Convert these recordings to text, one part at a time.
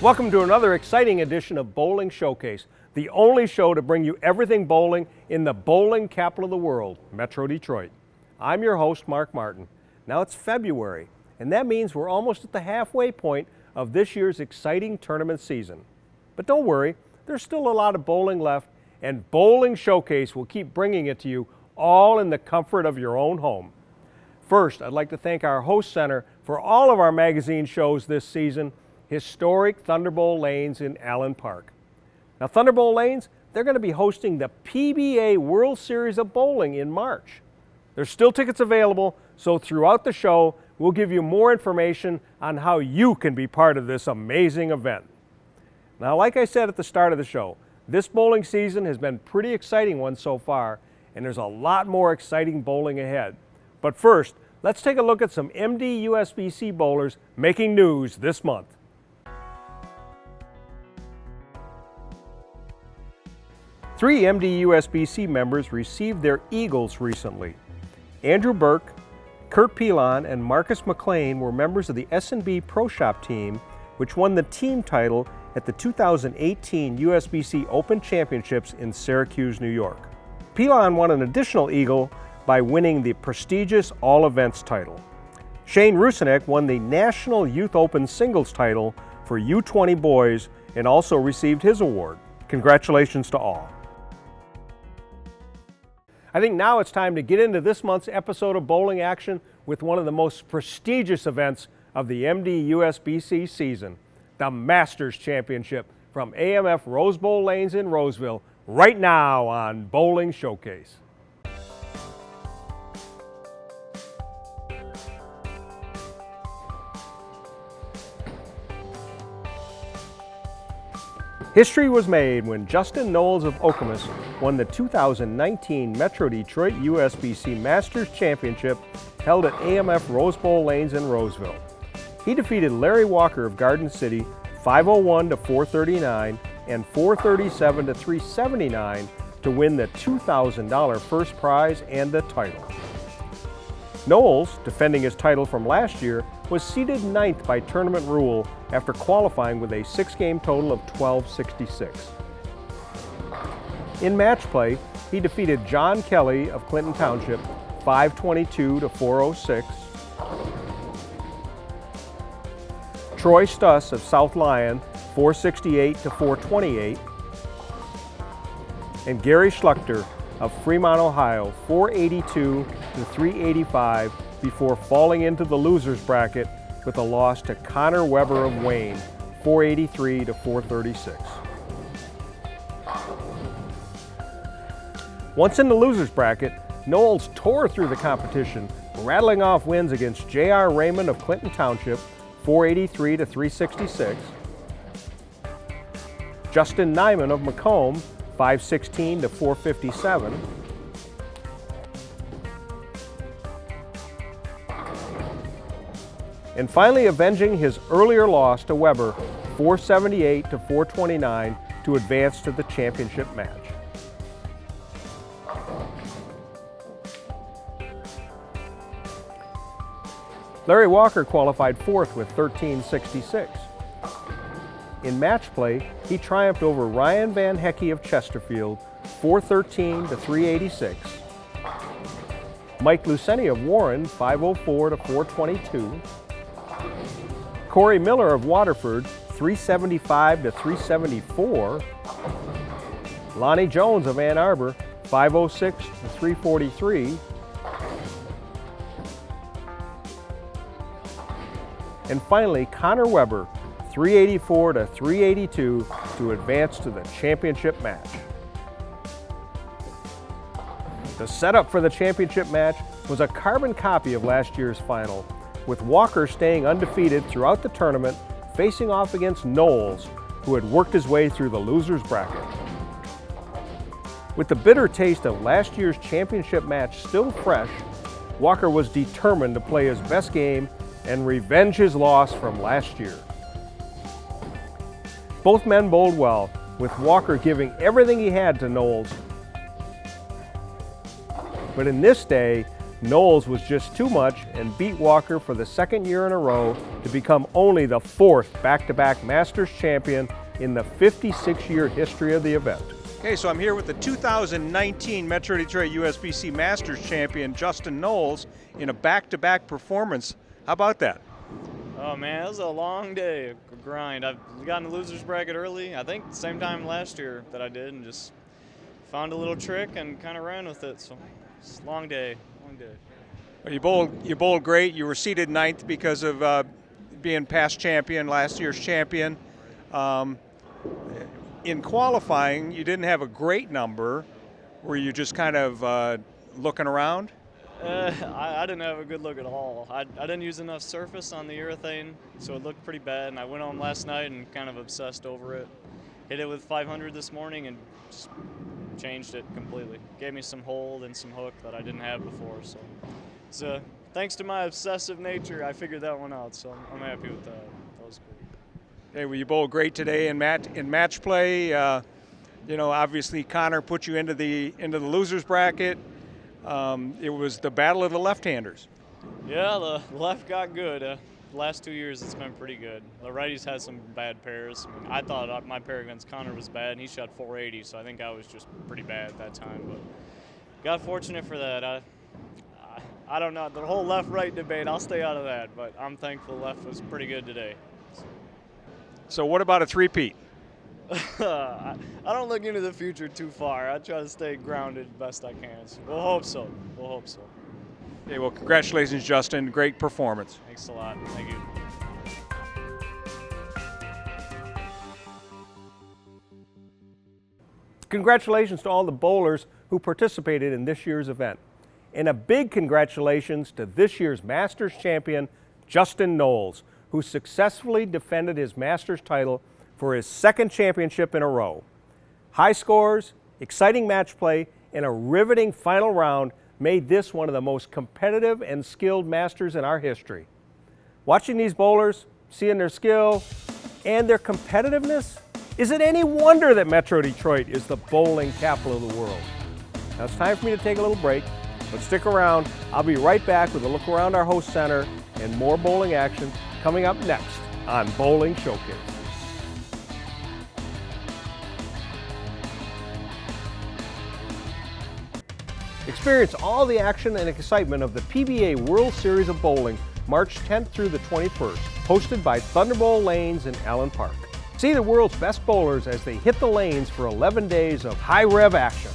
Welcome to another exciting edition of Bowling Showcase, the only show to bring you everything bowling in the bowling capital of the world, Metro Detroit. I'm your host, Mark Martin. Now it's February, and that means we're almost at the halfway point of this year's exciting tournament season. But don't worry, there's still a lot of bowling left, and Bowling Showcase will keep bringing it to you all in the comfort of your own home. First, I'd like to thank our host center for all of our magazine shows this season, historic Thunderbolt Lanes in Allen Park. Now, Thunderbolt Lanes, they're going to be hosting the PBA World Series of Bowling in March. There's still tickets available, so throughout the show, we'll give you more information on how you can be part of this amazing event. Now, like I said at the start of the show, this bowling season has been a pretty exciting one so far, and there's a lot more exciting bowling ahead. But first, let's take a look at some MD USBC bowlers making news this month. Three MD USBC members received their Eagles recently. Andrew Burke, Kurt Pilon, and Marcus McLean were members of the S&B Pro Shop team, which won the team title at the 2018 USBC Open Championships in Syracuse, New York. Pilon won an additional Eagle by winning the prestigious All Events title. Shane Rusinek won the National Youth Open Singles title for U20 boys and also received his award. Congratulations to all. I think now it's time to get into this month's episode of Bowling Action with one of the most prestigious events of the MD USBC season, the Masters Championship from AMF Rose Bowl Lanes in Roseville, right now on Bowling Showcase. History was made when Justin Knowles of Okemos won the 2019 Metro Detroit USBC Masters Championship held at AMF Rose Bowl Lanes in Roseville. He defeated Larry Walker of Garden City 501 to 439 and 437 to 379 to win the $2,000 first prize and the title. Knowles, defending his title from last year, was seeded 9th by tournament rule after qualifying with a 6-game total of 1266. In match play, he defeated John Kelly of Clinton Township 522 to 406, Troy Stuss of South Lyon 468 to 428, and Gary Schluchter of Fremont, Ohio 482 to 385 before falling into the losers bracket with a loss to Connor Weber of Wayne 483 to 436. Once in the losers bracket, Knowles tore through the competition, rattling off wins against J.R. Raymond of Clinton Township 483 to 366, Justin Nyman of Macomb 516 to 457, and finally avenging his earlier loss to Weber 478 to 429 to advance to the championship match. Larry Walker qualified 4th with 1366. In match play, he triumphed over Ryan Van Hecky of Chesterfield 413 to 386, Mike Luceni of Warren 504 to 422, Corey Miller of Waterford 375 to 374, Lonnie Jones of Ann Arbor 506 to 343, and finally Connor Weber 384 to 382 to advance to the championship match. The setup for the championship match was a carbon copy of last year's final, with Walker staying undefeated throughout the tournament, facing off against Knowles, who had worked his way through the losers bracket. With the bitter taste of last year's championship match still fresh, Walker was determined to play his best game and revenge his loss from last year. Both men bowled well, with Walker giving everything he had to Knowles. But in this day, Knowles was just too much and beat Walker for the second year in a row to become only the fourth back-to-back Masters champion in the 56-year history of the event. Okay, so I'm here with the 2019 Metro Detroit USBC Masters champion, Justin Knowles, in a back-to-back performance. How about that? Oh man, it was a long day of grind. I've gotten the loser's bracket early, I think the same time last year that I did, and just found a little trick and kind of ran with it. So it's a long day, long day. Well, you bowled great. You were seeded ninth because of being past champion, last year's champion. In qualifying, you didn't have a great number. Were you just kind of looking around? I didn't have a good look at all. I didn't use enough surface on the urethane, so it looked pretty bad, and I went home last night and kind of obsessed over it. Hit it with 500 this morning and just changed it completely. Gave me some hold and some hook that I didn't have before. So thanks to my obsessive nature, I figured that one out, so I'm happy with that. That was great. Hey, well, you bowled great today in match play. You know, obviously Connor put you into the losers bracket. It was the battle of the left-handers. Yeah, the left got good. The last 2 years it's been pretty good. The righties had some bad pairs. I mean, I thought my pair against Connor was bad, and he shot 480, so I think I was just pretty bad at that time. But got fortunate for that. I don't know, the whole left-right debate, I'll stay out of that, but I'm thankful left was pretty good today. So what about a three-peat? I don't look into the future too far. I try to stay grounded best I can. So we'll hope so. We'll hope so. Okay, well, congratulations, Justin. Great performance. Thanks a lot. Thank you. Congratulations to all the bowlers who participated in this year's event. And a big congratulations to this year's Masters champion, Justin Knowles, who successfully defended his Masters title for his second championship in a row. High scores, exciting match play, and a riveting final round made this one of the most competitive and skilled Masters in our history. Watching these bowlers, seeing their skill and their competitiveness, is it any wonder that Metro Detroit is the bowling capital of the world? Now it's time for me to take a little break, but stick around. I'll be right back with a look around our host center and more bowling action coming up next on Bowling Showcase. Experience all the action and excitement of the PBA World Series of Bowling March 10th through the 21st, hosted by Thunderbolt Lanes in Allen Park. See the world's best bowlers as they hit the lanes for 11 days of high-rev action.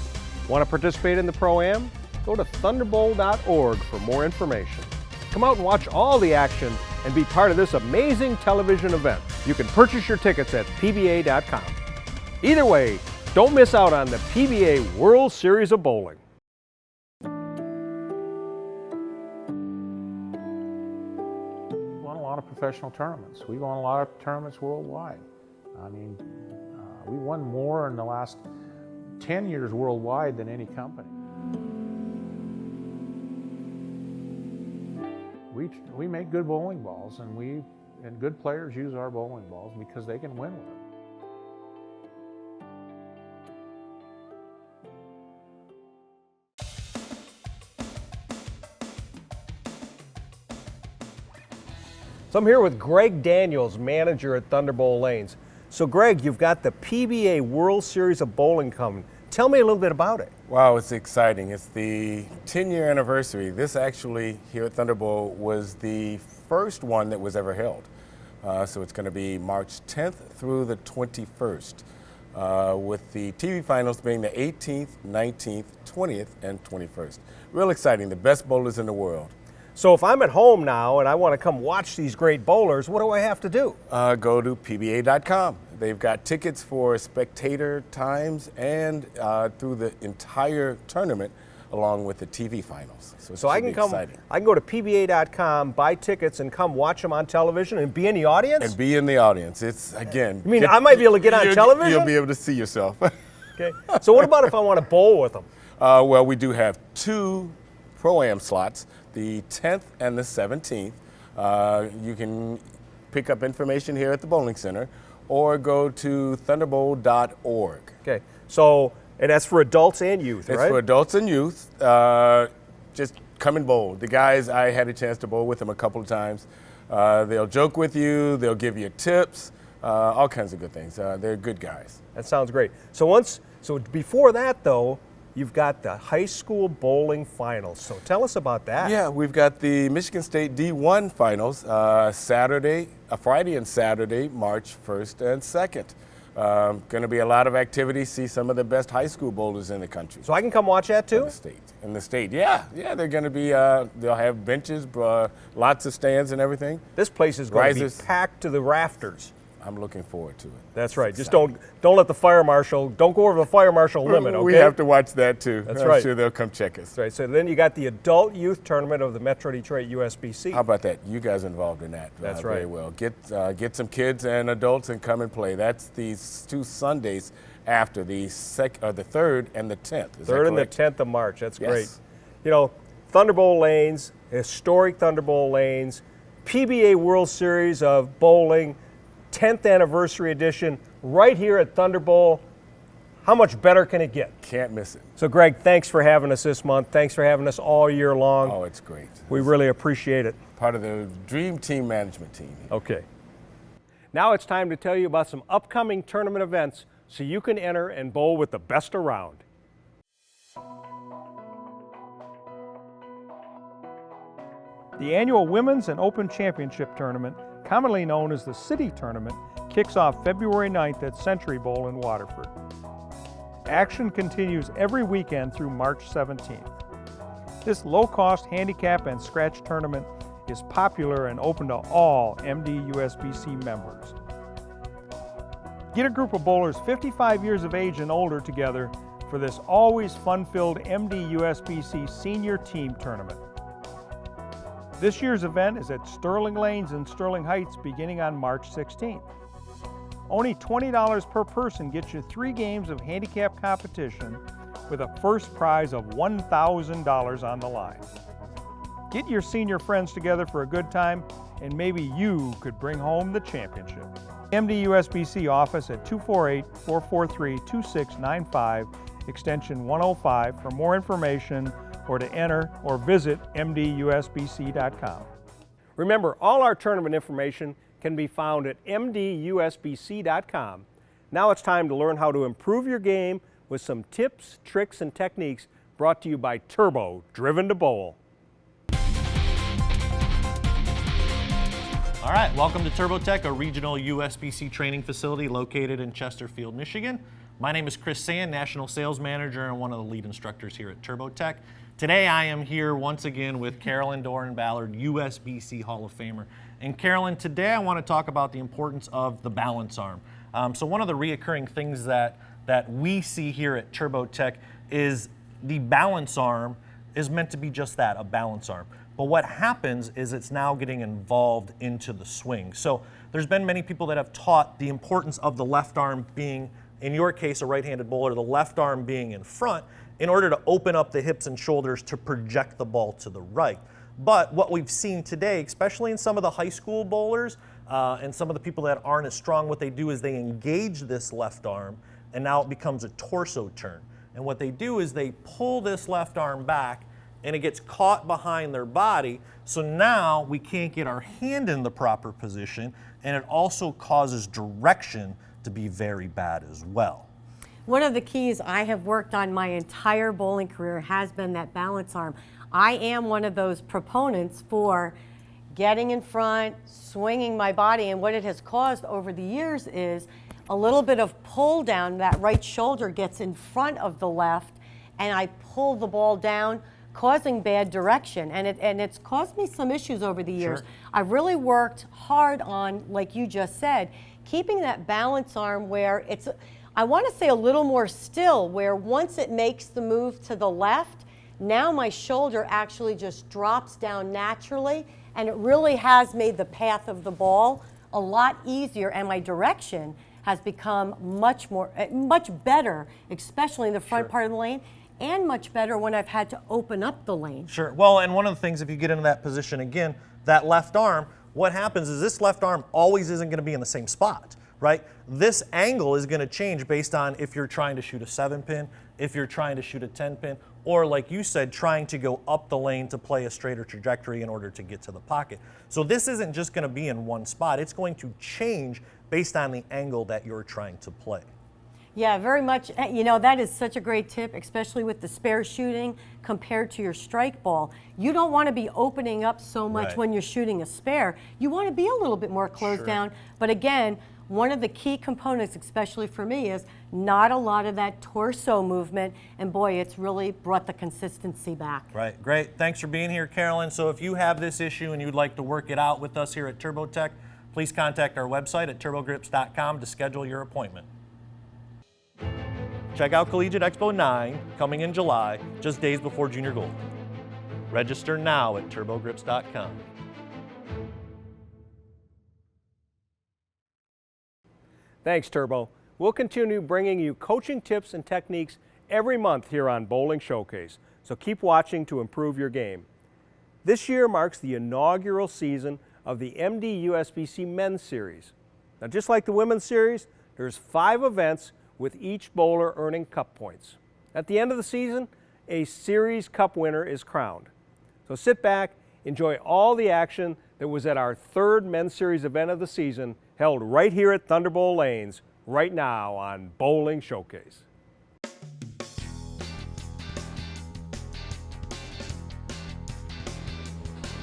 Want to participate in the Pro-Am? Go to thunderbolt.org for more information. Come out and watch all the action and be part of this amazing television event. You can purchase your tickets at pba.com. Either way, don't miss out on the PBA World Series of Bowling. Professional tournaments. We won a lot of tournaments worldwide. I mean, we won more in the last 10 years worldwide than any company. We make good bowling balls, and good players use our bowling balls because they can win with them. So I'm here with Greg Daniels, manager at Thunderbolt Lanes. So Greg, you've got the PBA World Series of Bowling coming. Tell me a little bit about it. Wow, it's exciting. It's the 10-year anniversary. This actually, here at Thunderbolt, was the first one that was ever held. So it's going to be March 10th through the 21st, with the TV finals being the 18th, 19th, 20th, and 21st. Real exciting, the best bowlers in the world. So if I'm at home now and I want to come watch these great bowlers, what do I have to do? Go to pba.com. They've got tickets for spectator times and through the entire tournament, along with the TV finals. So I can come. Exciting. I can go to pba.com, buy tickets, and come watch them on television and be in the audience. And be in the audience. It's again. You mean I might be able to get on television? You'll be able to see yourself. Okay. So what about if I want to bowl with them? Well, we do have 2 Pro-Am slots, the 10th and the 17th. You can pick up information here at the Bowling Center or go to thunderbolt.org. Okay, so, and that's for adults and youth, right? It's for adults and youth. Just come and bowl. The guys, I had a chance to bowl with them a couple of times. They'll joke with you, they'll give you tips, all kinds of good things. They're good guys. That sounds great. So before that though, you've got the high school bowling finals. So tell us about that. Yeah, we've got the Michigan State D1 finals Friday and Saturday, March 1st and 2nd. Going to be a lot of activity, see some of the best high school bowlers in the country. So I can come watch that too? In the state, yeah. They're going to be, they'll have benches, lots of stands and everything. This place is going to be packed to the rafters. I'm looking forward to it. That's right. Just don't let the fire marshal, don't go over the fire marshal limit, okay? We have to watch that too. That's right. I'm sure they'll come check us. That's right. So then you got the adult youth tournament of the Metro Detroit USBC. How about that? You guys are involved in that. That's right. Very well. Get some kids and adults and come and play. That's these 2 Sundays after the 3rd and the 10th. Is 3rd and the 10th of March. That's great. You know, Thunderbolt lanes, historic Thunderbolt lanes, PBA World Series of Bowling, 10th anniversary edition, right here at Thunderbolt. How much better can it get? Can't miss it. So Greg, thanks for having us this month. Thanks for having us all year long. Oh, it's great. We really appreciate it. Part of the Dream Team Management team. Okay. Now it's time to tell you about some upcoming tournament events so you can enter and bowl with the best around. The annual Women's and Open Championship Tournament, commonly known as the City Tournament, kicks off February 9th at Century Bowl in Waterford. Action continues every weekend through March 17th. This low-cost handicap and scratch tournament is popular and open to all MD USBC members. Get a group of bowlers 55 years of age and older together for this always fun-filled MD USBC Senior Team Tournament. This year's event is at Sterling Lanes in Sterling Heights beginning on March 16th. Only $20 per person gets you 3 games of handicap competition with a first prize of $1,000 on the line. Get your senior friends together for a good time and maybe you could bring home the championship. MD USBC office at 248-443-2695, extension 105 for more information or to enter or visit mdusbc.com. Remember, all our tournament information can be found at mdusbc.com. Now it's time to learn how to improve your game with some tips, tricks, and techniques brought to you by Turbo, driven to bowl. All right, welcome to TurboTech, a regional USBC training facility located in Chesterfield, Michigan. My name is Chris Sand, National Sales Manager and one of the lead instructors here at TurboTech. Today I am here once again with Carolyn Doran-Ballard, USBC Hall of Famer. And Carolyn, today I want to talk about the importance of the balance arm. So one of the reoccurring things that we see here at TurboTech is the balance arm is meant to be just that, a balance arm. But what happens is it's now getting involved into the swing. So there's been many people that have taught the importance of the left arm being, in your case, a right-handed bowler, the left arm being in front in order to open up the hips and shoulders to project the ball to the right. But what we've seen today, especially in some of the high school bowlers and some of the people that aren't as strong, what they do is they engage this left arm and now it becomes a torso turn. And what they do is they pull this left arm back and it gets caught behind their body. So now we can't get our hand in the proper position, and it also causes direction to be very bad as well. One of the keys I have worked on my entire bowling career has been that balance arm. I am one of those proponents for getting in front, swinging my body, and what it has caused over the years is a little bit of pull down. That right shoulder gets in front of the left, and I pull the ball down, causing bad direction, and it's caused me some issues over the years. Sure. I've really worked hard on, like you just said, keeping that balance arm where it's, I want to say a little more still, where once it makes the move to the left, now my shoulder actually just drops down naturally, and it really has made the path of the ball a lot easier, and my direction has become much better, especially in the front part of the lane, and much better when I've had to open up the lane. Sure. Well, and one of the things, if you get into that position again, that left arm, what happens is this left arm always isn't going to be in the same spot, right? This angle is going to change based on if you're trying to shoot a 7-pin, if you're trying to shoot a 10-pin, or like you said, trying to go up the lane to play a straighter trajectory in order to get to the pocket. So this isn't just going to be in one spot. It's going to change based on the angle that you're trying to play. Yeah, very much. You know, that is such a great tip, especially with the spare shooting compared to your strike ball. You don't want to be opening up so much when you're shooting a spare. You want to be a little bit more closed down. But again, one of the key components, especially for me, is not a lot of that torso movement. And boy, it's really brought the consistency back. Right, great. Thanks for being here, Carolyn. So if you have this issue and you'd like to work it out with us here at TurboTech, please contact our website at turbogrips.com to schedule your appointment. Check out Collegiate Expo 9, coming in July, just days before Junior Gold. Register now at turbogrips.com. Thanks, Turbo. We'll continue bringing you coaching tips and techniques every month here on Bowling Showcase, so keep watching to improve your game. This year marks the inaugural season of the MD USBC Men's Series. Now, just like the Women's Series, there's 5 events with each bowler earning cup points. At the end of the season, a Series Cup winner is crowned. So sit back, enjoy all the action that was at our 3rd Men's Series event of the season, held right here at Thunderbolt Lanes, right now on Bowling Showcase.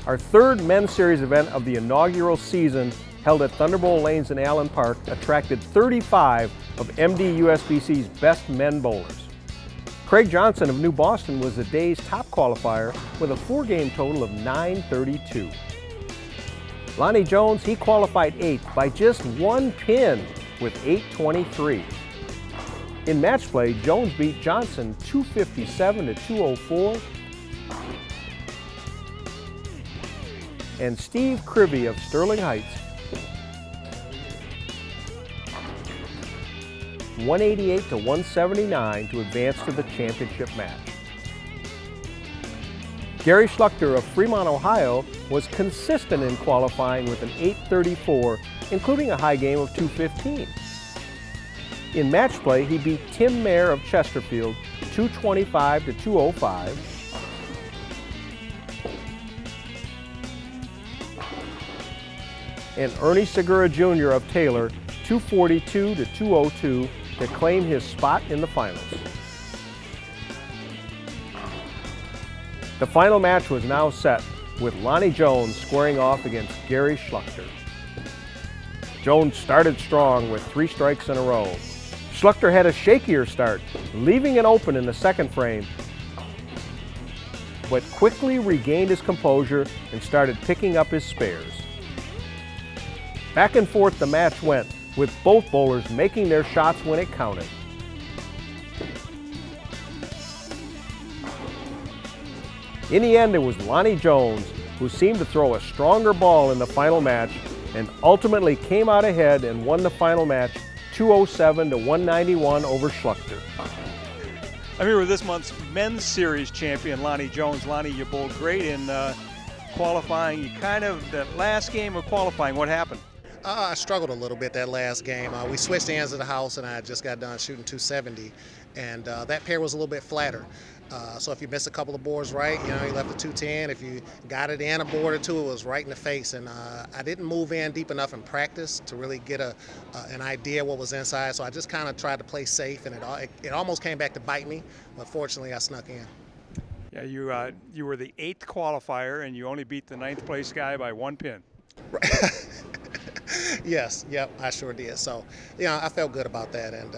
Our 3rd Men's Series event of the inaugural season, held at Thunderbolt Lanes in Allen Park, attracted 35 of MD USBC's best men bowlers. Craig Johnson of New Boston was the day's top qualifier with a 4-game total of 932. Lonnie Jones, he qualified 8th by just 1 pin with 823. In match play, Jones beat Johnson 257 to 204. And Steve Krivy of Sterling Heights 188 to 179 to advance to the championship match. Gary Schluchter of Fremont, Ohio was consistent in qualifying with an 834, including a high game of 215. In match play, he beat Tim Mayer of Chesterfield 225 to 205. And Ernie Segura Jr. of Taylor 242 to 202 to claim his spot in the finals. The final match was now set, with Lonnie Jones squaring off against Gary Schluchter. Jones started strong with 3 strikes in a row. Schluchter had a shakier start, leaving it open in the 2nd frame, but quickly regained his composure and started picking up his spares. Back and forth the match went, with both bowlers making their shots when it counted. In the end, it was Lonnie Jones who seemed to throw a stronger ball in the final match and ultimately came out ahead and won the final match 207 to 191 over Schluchter. I'm here with this month's Men's Series champion, Lonnie Jones. Lonnie, you bowled great in qualifying. You that last game of qualifying, what happened? I struggled a little bit that last game. We switched ends of the house, and I just got done shooting 270, and that pair was a little bit flatter. So if you missed a couple of boards right, you left a 210. If you got it in a board or two, it was right in the face. And I didn't move in deep enough in practice to really get an idea what was inside. So I just kind of tried to play safe, and it almost came back to bite me. But fortunately, I snuck in. Yeah, you were the 8th qualifier, and you only beat the 9th place guy by 1 pin. Right. Yes, yep, I sure did. So, I felt good about that, and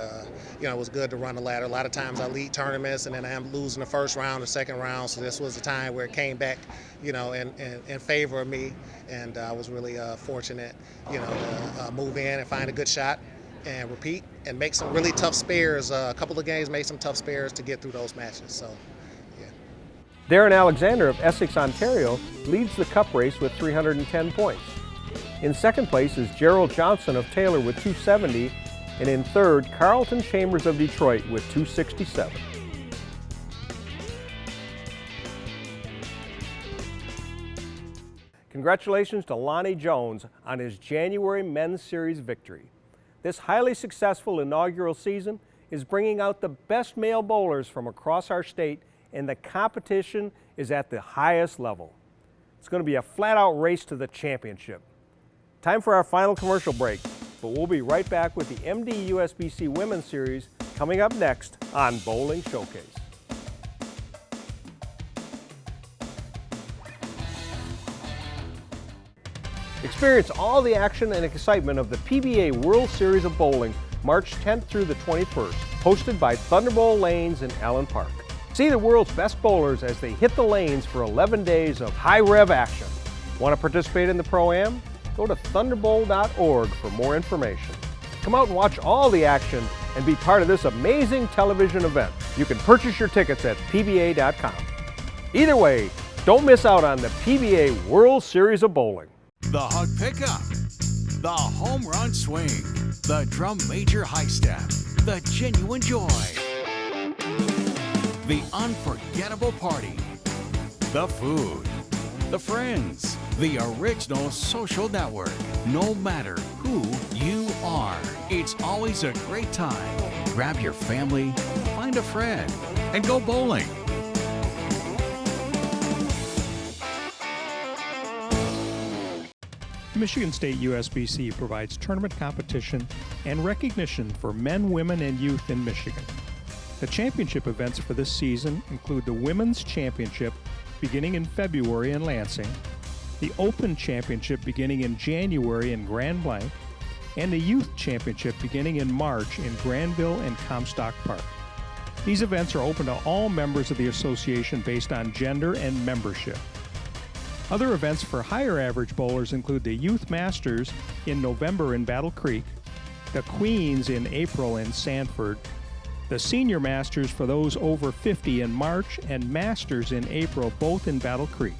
it was good to run the ladder. A lot of times I lead tournaments, and then I'm losing the first round or second round. So this was the time where it came back, in favor of me, and I was really fortunate, to move in and find a good shot and repeat and make some really tough spares. A couple of games made some tough spares to get through those matches. So, yeah. Darren Alexander of Essex, Ontario leads the cup race with 310 points. In 2nd place is Gerald Johnson of Taylor with 270, and in 3rd, Carlton Chambers of Detroit with 267. Congratulations to Lonnie Jones on his January Men's Series victory. This highly successful inaugural season is bringing out the best male bowlers from across our state and the competition is at the highest level. It's going to be a flat-out race to the championship. Time for our final commercial break, but we'll be right back with the MD USBC Women's Series coming up next on Bowling Showcase. Experience all the action and excitement of the PBA World Series of Bowling March 10th through the 21st, hosted by Thunderbolt Lanes in Allen Park. See the world's best bowlers as they hit the lanes for 11 days of high-rev action. Want to participate in the Pro-Am? Go to thunderbolt.org for more information. Come out and watch all the action and be part of this amazing television event. You can purchase your tickets at pba.com. Either way, don't miss out on the PBA World Series of Bowling. The hug pickup, the home run swing, the drum major high step, the genuine joy, the unforgettable party, the food, the friends, the original social network. No matter who you are, it's always a great time. Grab your family, find a friend, and go bowling. Michigan State USBC provides tournament competition and recognition for men, women, and youth in Michigan. The championship events for this season include the Women's Championship beginning in February in Lansing, the Open Championship beginning in January in Grand Blanc, and the Youth Championship beginning in March in Granville and Comstock Park. These events are open to all members of the association based on gender and membership. Other events for higher average bowlers include the Youth Masters in November in Battle Creek, the Queens in April in Sanford, the Senior Masters for those over 50 in March, and Masters in April, both in Battle Creek.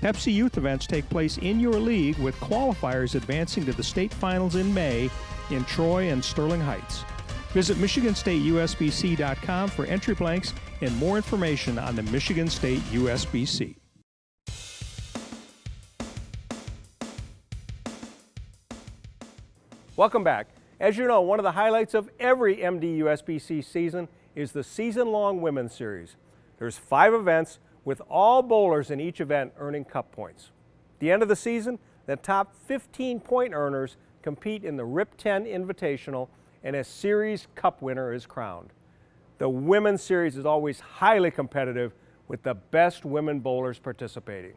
Pepsi Youth events take place in your league, with qualifiers advancing to the state finals in May in Troy and Sterling Heights. Visit MichiganStateUSBC.com for entry blanks and more information on the Michigan State USBC. Welcome back. As you know, one of the highlights of every MD USBC season is the season-long Women's Series. There's 5 events, with all bowlers in each event earning cup points. At the end of the season, the top 15 point earners compete in the RIP 10 Invitational, and a series cup winner is crowned. The Women's Series is always highly competitive, with the best women bowlers participating.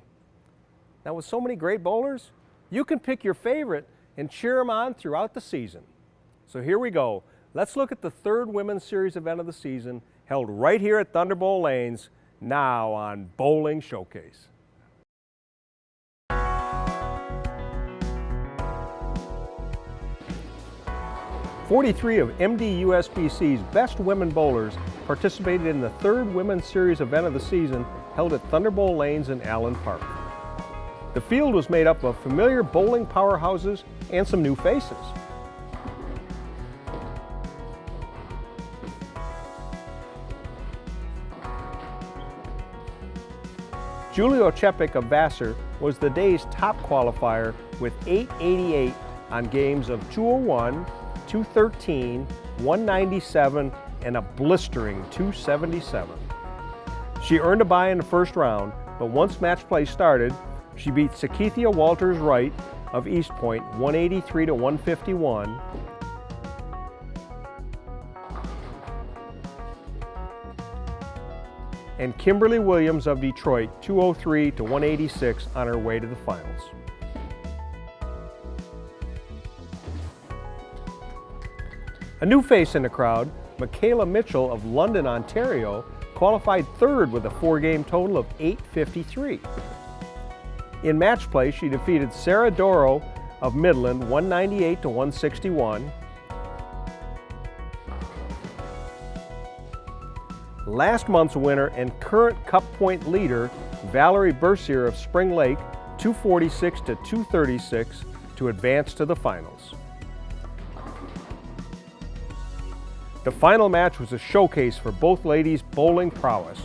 Now, with so many great bowlers, you can pick your favorite and cheer them on throughout the season. So here we go. Let's look at the 3rd Women's Series event of the season, held right here at Thunderbolt Lanes, now on Bowling Showcase. "43 of MD USBC's best women bowlers participated in the 3rd Women's Series event of the season, held at Thunderbolt Lanes in Allen Park. The field was made up of familiar bowling powerhouses and some new faces. Julie Oczepik of Vassar was the day's top qualifier with 888 on games of 201, 213, 197, and a blistering 277. She earned a bye in the first round, but once match play started, she beat Sakithia Walters-Wright of East Point 183 to 151, and Kimberly Williams of Detroit 203 to 186 on her way to the finals. A new face in the crowd, Michaela Mitchell of London, Ontario, qualified 3rd with a 4-game total of 853. In match play, she defeated Sarah Doro of Midland 198 to 161. Last month's winner and current cup point leader, Valerie Bercier of Spring Lake 246 to 236 to advance to the finals. The final match was a showcase for both ladies' bowling prowess.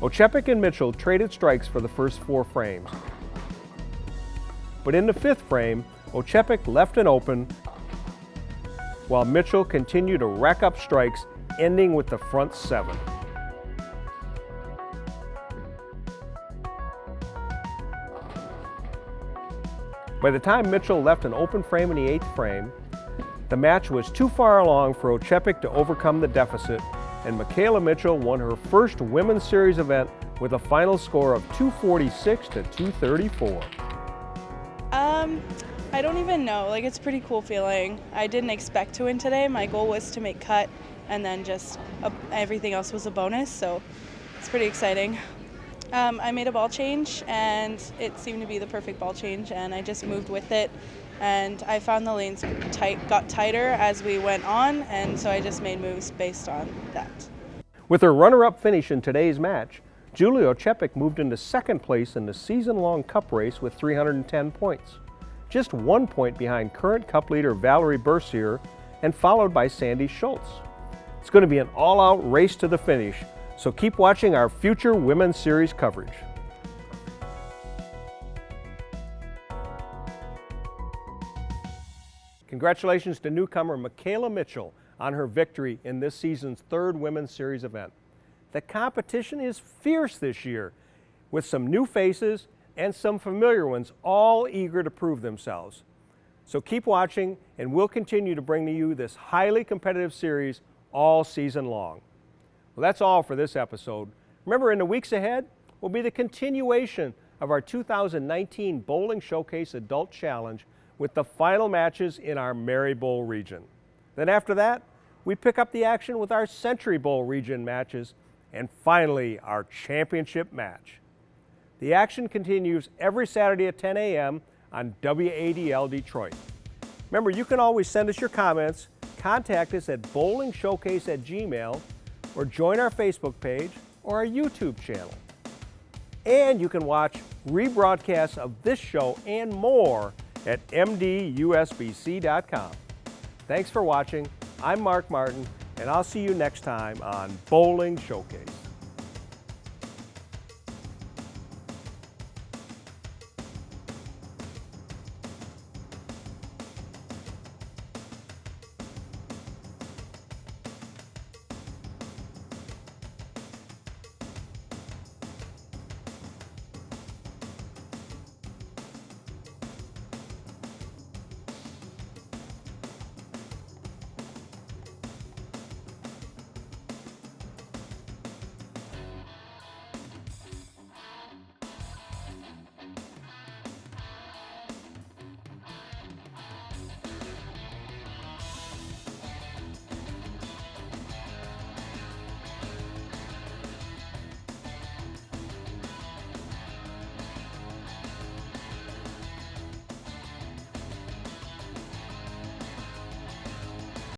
Oczepik and Mitchell traded strikes for the first 4 frames. But in the 5th frame, Oczepik left an open, while Mitchell continued to rack up strikes, ending with the front 7. By the time Mitchell left an open frame in the 8th frame, the match was too far along for Oczepik to overcome the deficit, and Michaela Mitchell won her first Women's Series event with a final score of 246 to 234. I don't even know. Like, it's a pretty cool feeling. I didn't expect to win today. My goal was to make cut, and then just everything else was a bonus, so it's pretty exciting. I made a ball change, and it seemed to be the perfect ball change, and I just moved with it. And I found the lanes got tighter as we went on, and so I just made moves based on that. With her runner-up finish in today's match, Julia Oczepik moved into 2nd place in the season-long cup race with 310 points, just 1 point behind current cup leader Valerie Bercier and followed by Sandy Schultz. It's going to be an all-out race to the finish, so keep watching our future Women's Series coverage. Congratulations to newcomer Michaela Mitchell on her victory in this season's 3rd Women's Series event. The competition is fierce this year, with some new faces and some familiar ones all eager to prove themselves. So keep watching, and we'll continue to bring to you this highly competitive series all season long. Well, that's all for this episode. Remember, in the weeks ahead will be the continuation of our 2019 Bowling Showcase Adult Challenge with the final matches in our Mary Bowl region. Then after that, we pick up the action with our Century Bowl region matches, and finally, our championship match. The action continues every Saturday at 10 a.m. on WADL Detroit. Remember, you can always send us your comments, contact us at bowlingshowcase@gmail.com, or join our Facebook page or our YouTube channel. And you can watch rebroadcasts of this show and more at mdusbc.com. Thanks for watching. I'm Mark Martin, and I'll see you next time on Bowling Showcase.